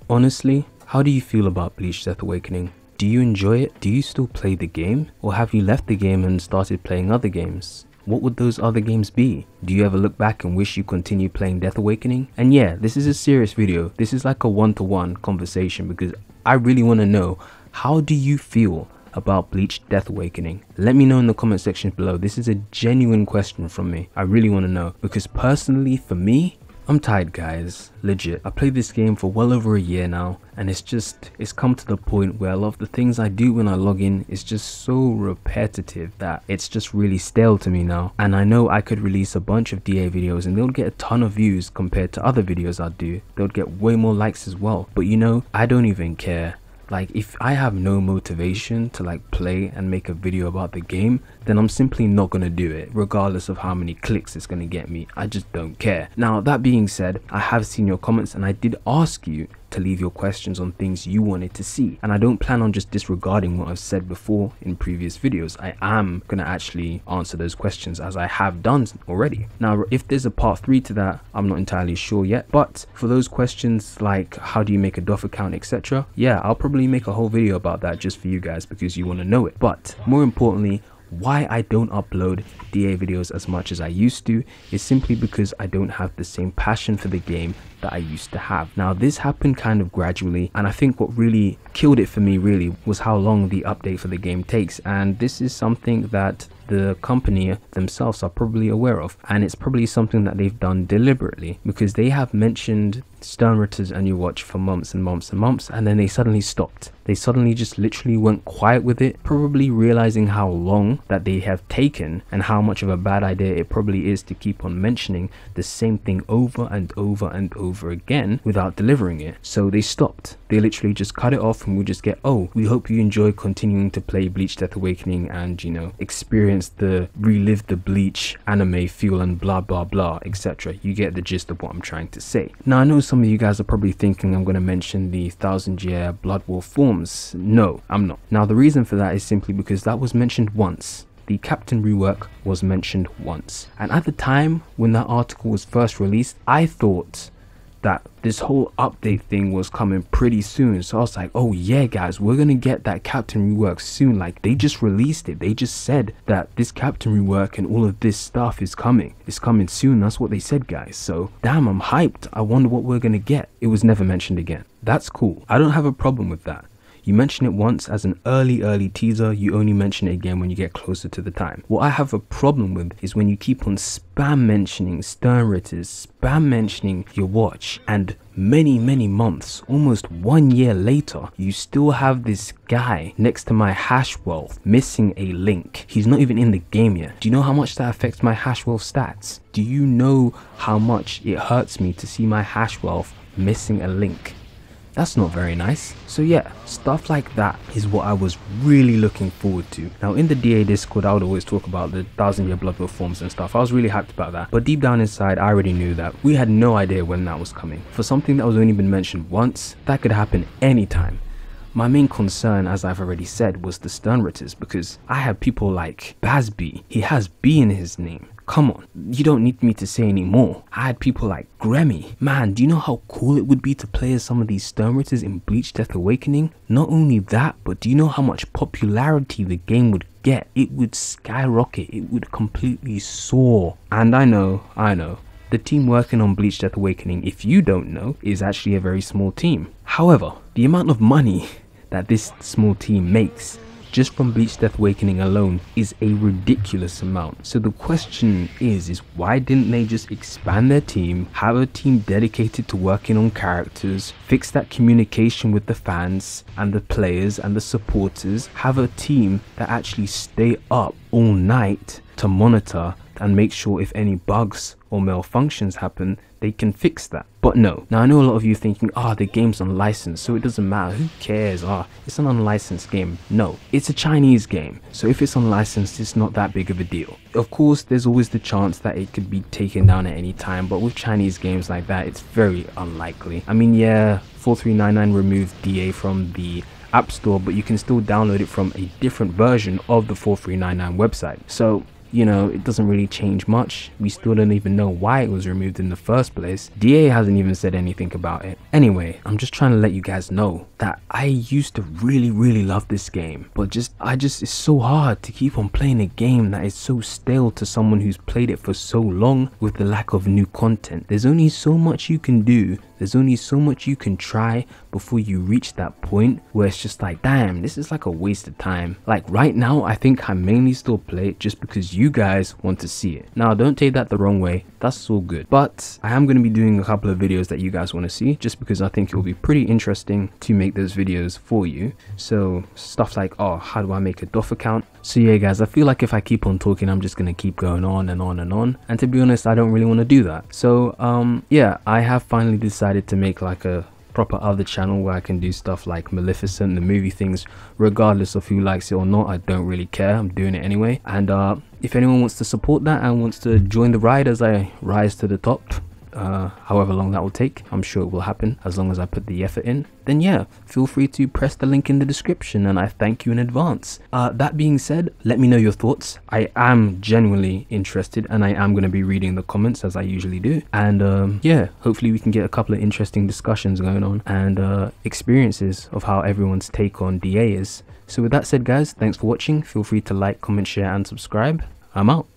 Honestly, how do you feel about Bleach Death Awakening? Do you enjoy it? Do you still play the game? Or have you left the game and started playing other games? What would those other games be? Do you ever look back and wish you continued playing Death Awakening? And yeah, this is a serious video. This is like a one-to-one conversation because I really want to know, how do you feel about Bleach Death Awakening? Let me know in the comment section below. This is a genuine question from me. I really want to know because personally for me, I'm tired guys, legit. I played this game for well over a year now and it's come to the point where a lot of the things I do when I log in is just so repetitive that it's just really stale to me now. And I know I could release a bunch of DA videos and they'll get a ton of views compared to other videos I do. They'll get way more likes as well. But you know, I don't even care. Like, if I have no motivation to like play and make a video about the game, then I'm simply not gonna do it regardless of how many clicks it's gonna get me. I just don't care. Now that being said, I have seen your comments and I did ask you to leave your questions on things you wanted to see, and I don't plan on just disregarding what I've said before in previous videos. I am gonna actually answer those questions as I have done already. Now if there's a part 3 to that, I'm not entirely sure yet, but for those questions like how do you make a DOF account, etc., yeah, I'll probably make a whole video about that just for you guys because you want to know it. But more importantly, why I don't upload DA videos as much as I used to is simply because I don't have the same passion for the game that I used to have. Now this happened kind of gradually, and I think what really killed it for me really was how long the update for the game takes, and this is something that the company themselves are probably aware of, and it's probably something that they've done deliberately because they have mentioned Sternritter's A New Watch for months and months and months, and then they suddenly stopped. They suddenly just literally went quiet with it, probably realizing how long that they have taken and how much of a bad idea it probably is to keep on mentioning the same thing over and over and over again without delivering it. So they stopped. They literally just cut it off and we just get, oh, we hope you enjoy continuing to play Bleach Death Awakening and, you know, experience the relive the Bleach anime feel and blah blah blah, etc. You get the gist of what I'm trying to say. Now I know some of you guys are probably thinking I'm going to mention the 1000-year Blood War forms. No, I'm not. Now the reason for that is simply because that was mentioned once. The Captain rework was mentioned once, and at the time when that article was first released, I thought that this whole update thing was coming pretty soon. So I was like, oh yeah guys, we're gonna get that Captain rework soon. Like, they just released it, they just said that this Captain rework and all of this stuff is coming, it's coming soon. That's what they said guys. So damn, I'm hyped. I wonder what we're gonna get. It was never mentioned again. That's cool, I don't have a problem with that. You mention it once as an early teaser, you only mention it again when you get closer to the time. What I have a problem with is when you keep on spam mentioning Sternritter's, spam mentioning your watch, and many months, almost 1 year later, you still have this guy next to my hash wealth missing a link. He's not even in the game yet. Do you know how much that affects my hash wealth stats? Do you know how much it hurts me to see my hash wealth missing a link? That's not very nice. So yeah, stuff like that is what I was really looking forward to. Now in the DA Discord, I would always talk about the 1000-year Blood War forms and stuff. I was really hyped about that. But deep down inside, I already knew that we had no idea when that was coming. For something that was only been mentioned once, that could happen anytime. My main concern, as I've already said, was the Sternritters, because I have people like Bazby. He has B in his name. Come on, you don't need me to say any more. I had people like Gremmy. Man, do you know how cool it would be to play as some of these Sternritters in Bleach Death Awakening? Not only that, but do you know how much popularity the game would get? It would skyrocket, it would completely soar. And I know, the team working on Bleach Death Awakening, if you don't know, is actually a very small team. However, the amount of money that this small team makes just from Bleach Death Awakening alone is a ridiculous amount. So the question is why didn't they just expand their team, have a team dedicated to working on characters, fix that communication with the fans and the players and the supporters, have a team that actually stay up all night to monitor and make sure if any bugs or malfunctions happen, they can fix that. But no. Now I know a lot of you thinking, the game's unlicensed, so it doesn't matter, who cares, it's an unlicensed game. No, it's a Chinese game, so if it's unlicensed, it's not that big of a deal. Of course, there's always the chance that it could be taken down at any time, but with Chinese games like that, it's very unlikely. I mean, yeah, 4399 removed DA from the App Store, but you can still download it from a different version of the 4399 website. So you know, it doesn't really change much. We still don't even know why it was removed in the first place. DA hasn't even said anything about it. Anyway, I'm just trying to let you guys know that I used to really love this game, but it's so hard to keep on playing a game that is so stale to someone who's played it for so long with the lack of new content. There's only so much you can do. There's only so much you can try before you reach that point where it's just like, damn, this is like a waste of time. Like right now, I think I mainly still play it just because you guys want to see it. Now, don't take that the wrong way. That's all good. But I am going to be doing a couple of videos that you guys want to see just because I think it will be pretty interesting to make those videos for you. So stuff like, oh, how do I make a DOF account? So yeah, guys, I feel like if I keep on talking, I'm just going to keep going on and on and on. And to be honest, I don't really want to do that. So yeah, I have finally decided to make like a proper other channel where I can do stuff like Maleficent, the movie things, regardless of who likes it or not. I don't really care. I'm doing it anyway. And if anyone wants to support that and wants to join the ride as I rise to the top, however long that will take, I'm sure it will happen as long as I put the effort in, then yeah, feel free to press the link in the description and I thank you in advance. That being said, let me know your thoughts. I am genuinely interested and I am going to be reading the comments as I usually do, and yeah, hopefully we can get a couple of interesting discussions going on and experiences of how everyone's take on DA is. So with that said, guys, thanks for watching. Feel free to like, comment, share and subscribe. I'm out.